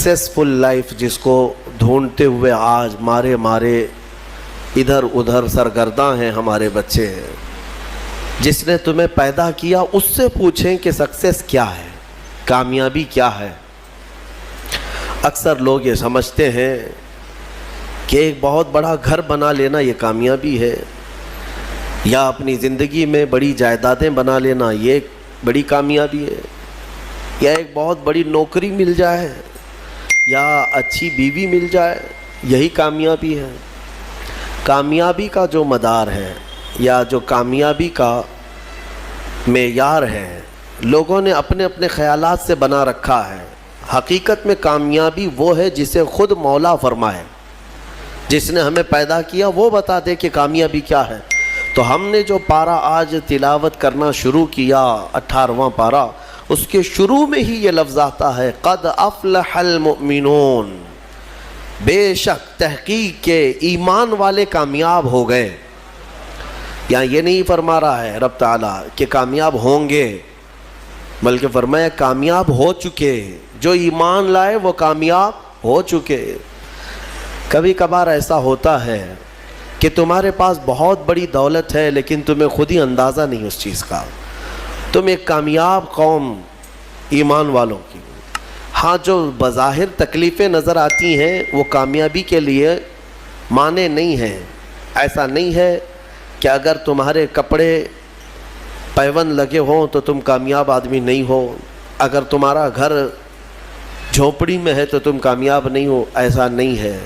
Successful life जिसको ढूंढते हुए आज मारे मारे इधर उधर सरगर्दां हैं हमारे बच्चे, जिसने तुम्हें पैदा किया उससे पूछें कि सक्सेस क्या है, कामयाबी क्या है। अक्सर लोग ये समझते हैं कि एक बहुत बड़ा घर बना लेना ये कामयाबी है, या अपनी ज़िंदगी में बड़ी जायदादें बना लेना ये एक बड़ी कामयाबी है, या एक बहुत बड़ी नौकरी मिल जाए, या अच्छी बीवी मिल जाए, यही कामयाबी है। कामयाबी का जो मदार है या जो कामयाबी का मेयार है, लोगों ने अपने अपने ख़यालात से बना रखा है। हकीकत में कामयाबी वो है जिसे खुद मौला फरमाए, जिसने हमें पैदा किया वो बता दे कि कामयाबी क्या है। तो हमने जो पारा आज तिलावत करना शुरू किया, 18वां पारा, उसके शुरू में ही ये लफ्ज़ आता है, क़द अफ़लहल मुमिनून, बेशक तहक़ीक़ के ईमान वाले कामयाब हो गए। यहाँ ये नहीं फरमा रहा है रब ताला कि कामयाब होंगे, बल्कि फरमाया कामयाब हो चुके, जो ईमान लाए वो कामयाब हो चुके। कभी कभार ऐसा होता है कि तुम्हारे पास बहुत बड़ी दौलत है लेकिन तुम्हें खुद ही अंदाज़ा नहीं उस चीज़ का। तुम एक कामयाब कौम ईमान वालों की, हाँ, जो बज़ाहिर तकलीफ़ें नज़र आती हैं वो कामयाबी के लिए माने नहीं हैं। ऐसा नहीं है कि अगर तुम्हारे कपड़े पैबंद लगे हों तो तुम कामयाब आदमी नहीं हो, अगर तुम्हारा घर झोपड़ी में है तो तुम कामयाब नहीं हो, ऐसा नहीं है।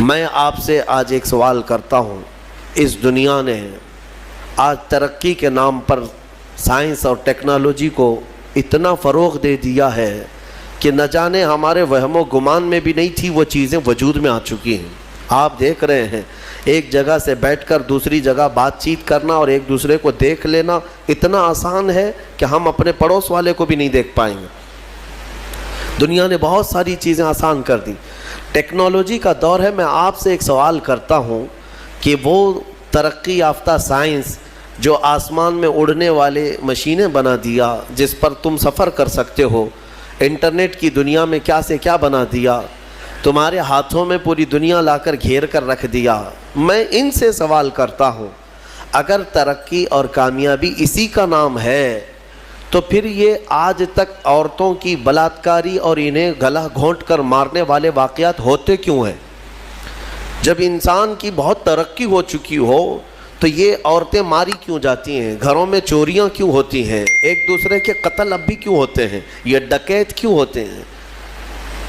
मैं आपसे आज एक सवाल करता हूँ, इस दुनिया ने आज तरक्की के नाम पर साइंस और टेक्नोलॉजी को इतना फ़रोग़ दे दिया है कि न जाने हमारे वहमो गुमान में भी नहीं थी वो चीज़ें वजूद में आ चुकी हैं। आप देख रहे हैं, एक जगह से बैठकर दूसरी जगह बातचीत करना और एक दूसरे को देख लेना इतना आसान है कि हम अपने पड़ोस वाले को भी नहीं देख पाएंगे। दुनिया ने बहुत सारी चीज़ें आसान कर दी, टेक्नोलॉजी का दौर है। मैं आपसे एक सवाल करता हूँ कि वो तरक्की याफ्ता साइंस जो आसमान में उड़ने वाले मशीनें बना दिया, जिस पर तुम सफ़र कर सकते हो, इंटरनेट की दुनिया में क्या से क्या बना दिया, तुम्हारे हाथों में पूरी दुनिया लाकर घेर कर रख दिया। मैं इनसे सवाल करता हूँ, अगर तरक्की और कामयाबी इसी का नाम है तो फिर ये आज तक औरतों की बलात्कारी और इन्हें गला घोंट कर मारने वाले वाक़यात होते क्यों हैं? जब इंसान की बहुत तरक्की हो चुकी हो तो ये औरतें मारी क्यों जाती हैं, घरों में चोरियां क्यों होती हैं, एक दूसरे के कत्ल अब भी क्यों होते हैं, ये डकैत क्यों होते हैं,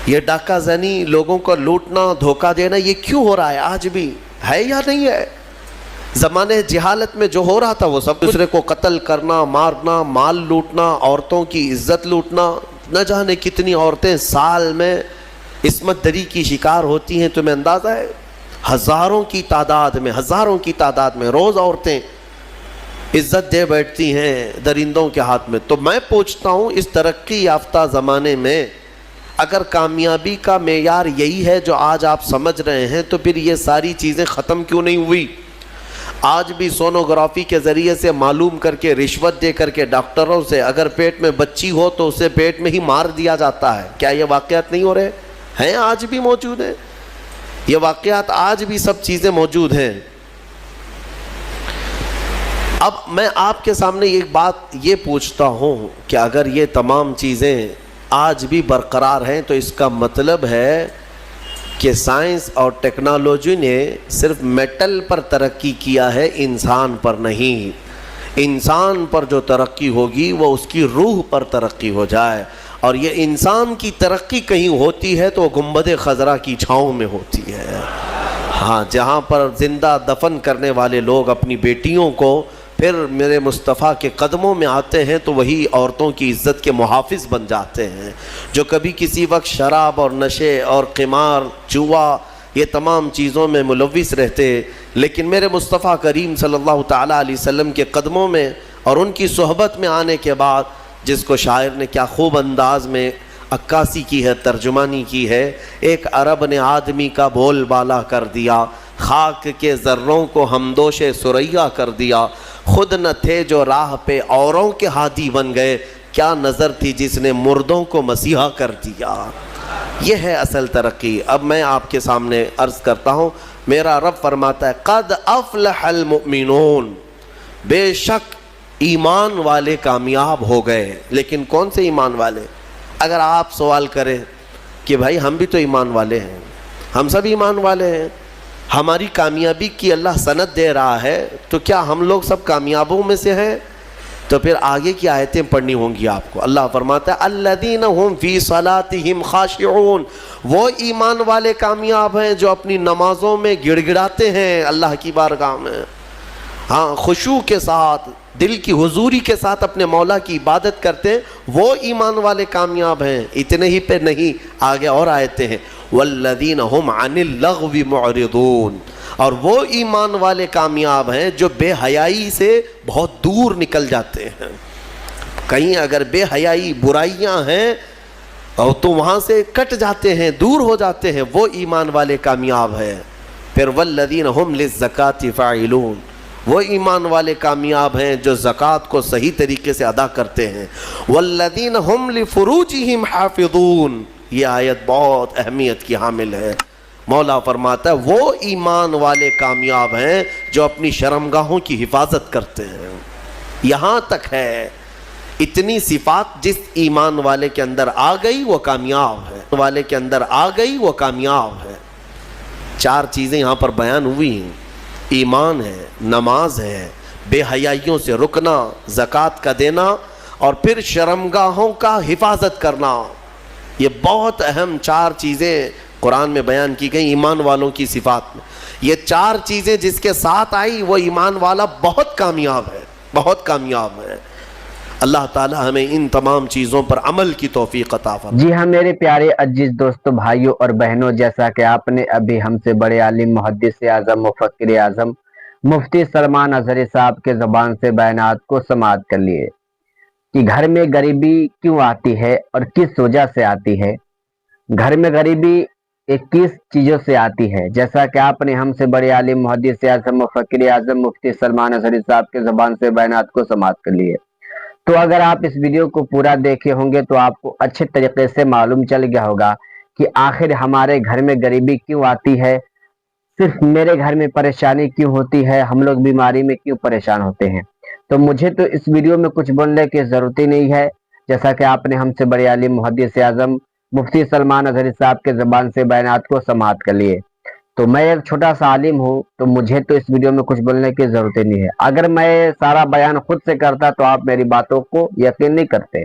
ये डाका जनी, लोगों को लूटना, धोखा देना, ये क्यों हो रहा है? आज भी है या नहीं है? ज़माने जिहालत में जो हो रहा था वो सब दूसरे को कत्ल करना, मारना, माल लूटना, औरतों की इज्जत लूटना, न जाने कितनी औरतें साल में इस्मत दरी की शिकार होती हैं। तुम्हें अंदाज़ा है? हज़ारों की तादाद में रोज़ औरतें इज्जत दे बैठती हैं दरिंदों के हाथ में। तो मैं पूछता हूँ, इस तरक्की याफ्ता ज़माने में अगर कामयाबी का मेयार यही है जो आज आप समझ रहे हैं, तो फिर ये सारी चीज़ें ख़त्म क्यों नहीं हुई? आज भी सोनोग्राफी के ज़रिए से मालूम करके, रिश्वत दे करके डॉक्टरों से अगर पेट में बच्ची हो तो उसे पेट में ही मार दिया जाता है। क्या ये वाक़यात नहीं हो रहे हैं? आज भी मौजूद हैं ये वाक़यात, आज भी सब चीज़ें मौजूद हैं। अब मैं आपके सामने एक बात ये पूछता हूँ कि अगर ये तमाम चीज़ें आज भी बरकरार हैं तो इसका मतलब है कि साइंस और टेक्नोलॉजी ने सिर्फ मेटल पर तरक्की किया है, इंसान पर नहीं। इंसान पर जो तरक्की होगी वो उसकी रूह पर तरक्की हो जाए, और ये इंसान की तरक्की कहीं होती है तो गुंबद खज़रा की छाँव में होती है। हाँ, जहाँ पर ज़िंदा दफन करने वाले लोग अपनी बेटियों को फिर मेरे मुस्तफ़ा के कदमों में आते हैं तो वही औरतों की इज़्ज़त के मुहाफ़िज़ बन जाते हैं, जो कभी किसी वक्त शराब और नशे और क़िमार, जुआ, ये तमाम चीज़ों में मुलव्विस रहते, लेकिन मेरे मुस्तफ़ा करीम सल्लल्लाहु ताला अलैहि वसल्लम के कदमों में और उनकी सोहबत में आने के बाद, जिसको शायर ने क्या खूब अंदाज में अक्कासी की है, तर्जुमानी की है, एक अरब ने आदमी का बोल बाला कर दिया, खाक के ज़र्रों को हमदोशे सुरैया कर दिया, खुद न थे जो राह पे औरों के हादी बन गए, کیا نظر تھی جس نے مردوں کو مسیحا کر دیا. یہ ہے اصل ترقی. اب میں آپ کے سامنے عرض کرتا ہوں, میرا رب فرماتا ہے قد افلح المؤمنون, بے شک ایمان والے کامیاب ہو گئے. لیکن کون سے ایمان والے؟ اگر آپ سوال کریں کہ بھائی ہم بھی تو ایمان والے ہیں, ہم سب ایمان والے ہیں, ہماری کامیابی کی اللہ سند دے رہا ہے, تو کیا ہم لوگ سب کامیابوں میں سے ہیں؟ تو پھر آگے کی آیتیں پڑھنی ہوں گی آپ کو. اللہ فرماتا ہے الذین هم فی صلاتہم خاشعون, وہ ایمان والے کامیاب ہیں جو اپنی نمازوں میں گڑ گڑاتے ہیں اللہ کی بارگاہ میں, ہاں خشوع کے ساتھ, دل کی حضوری کے ساتھ اپنے مولا کی عبادت کرتے ہیں, وہ ایمان والے کامیاب ہیں. اتنے ہی پہ نہیں, آگے اور آیتیں ہیں والذین هم عن اللغو معرضون, اور وہ ایمان والے کامیاب ہیں جو بے حیائی سے بہت دور نکل جاتے ہیں. کہیں اگر بے حیائی برائیاں ہیں اور تو وہاں سے کٹ جاتے ہیں, دور ہو جاتے ہیں, وہ ایمان والے کامیاب ہیں. پھر والذین هم للزکاة فاعلون, وہ ایمان والے کامیاب ہیں جو زکوٰۃ کو صحیح طریقے سے ادا کرتے ہیں. والذین هم لفروجہم حافظون, یہ آیت بہت اہمیت کی حامل ہے. مولا فرماتا ہے وہ ایمان والے کامیاب ہیں جو اپنی شرمگاہوں کی حفاظت کرتے ہیں. یہاں تک ہے, اتنی صفات جس ایمان والے کے اندر آ گئی وہ کامیاب ہے, والے کے اندر آ گئی وہ کامیاب ہے. 4 چیزیں یہاں پر بیان ہوئی ہیں, ایمان ہے, نماز ہے, بے حیائیوں سے رکنا, زکوٰۃ کا دینا, اور پھر شرمگاہوں کا حفاظت کرنا. یہ بہت اہم 4 چیزیں قرآن میں بیان کی گئی ایمان والوں کی صفات میں. یہ 4 چیزیں جس کے ساتھ آئی وہ ایمان والا بہت کامیاب ہے, بہت کامیاب ہے. اللہ تعالی ہمیں ان تمام چیزوں پر عمل کی توفیق عطا فرمائے. جی ہاں میرے پیارے عزیز دوستوں, بھائیوں اور بہنوں, جیسا کہ آپ نے ابھی ہم سے بڑے عالم, محدث اعظم, مفکر اعظم مفتی سلمان اظہری صاحب کے زبان سے بیانات کو سماعت کر لیے کہ گھر میں غریبی کیوں آتی ہے اور کس وجہ سے آتی ہے. گھر میں غریبی 21 چیزوں سے آتی ہے, جیسا کہ آپ نے ہم سے بڑے عالم, محدث اعظم, مفکر اعظم مفتی سلمان اظہری صاحب کے زبان سے بیانات کو سماعت کر لیے. تو اگر آپ اس ویڈیو کو پورا دیکھے ہوں گے تو آپ کو اچھے طریقے سے معلوم چل گیا ہوگا کہ آخر ہمارے گھر میں غریبی کیوں آتی ہے, صرف میرے گھر میں پریشانی کیوں ہوتی ہے, ہم لوگ بیماری میں کیوں پریشان ہوتے ہیں. تو مجھے تو اس ویڈیو میں کچھ بولنے کی ضرورت ہی نہیں ہے, جیسا کہ آپ نے ہم سے بڑے عالم, محدث اعظم مفتی سلمان اظہری صاحب کے زبان سے بیانات کو سماعت کر لیے. تو میں ایک چھوٹا سا عالم ہوں, تو مجھے تو اس ویڈیو میں کچھ بولنے کی ضرورت ہی نہیں ہے. اگر میں سارا بیان خود سے کرتا تو آپ میری باتوں کو یقین نہیں کرتے.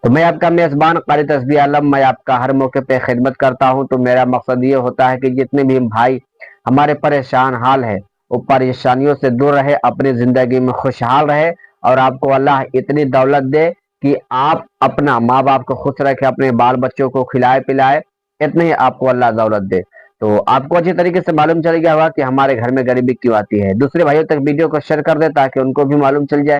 تو میں آپ کا میزبان قاری تسبیح عالم, میں آپ کا ہر موقع پہ خدمت کرتا ہوں. تو میرا مقصد یہ ہوتا ہے کہ جتنے بھی بھائی ہمارے پریشان حال ہے وہ پریشانیوں سے دور رہے, اپنی زندگی میں خوشحال رہے, اور آپ کو اللہ اتنی دولت دے کہ آپ اپنا ماں باپ کو خوش رکھے, اپنے بال بچوں کو کھلائے پلائے, اتنے ہی آپ کو اللہ دولت دے. تو آپ کو اچھی طریقے سے معلوم چل گیا ہوگا کہ ہمارے گھر میں غریبی کیوں آتی ہے. دوسرے بھائیوں تک ویڈیو کو شیئر کر دیں تاکہ ان کو بھی معلوم چل جائے.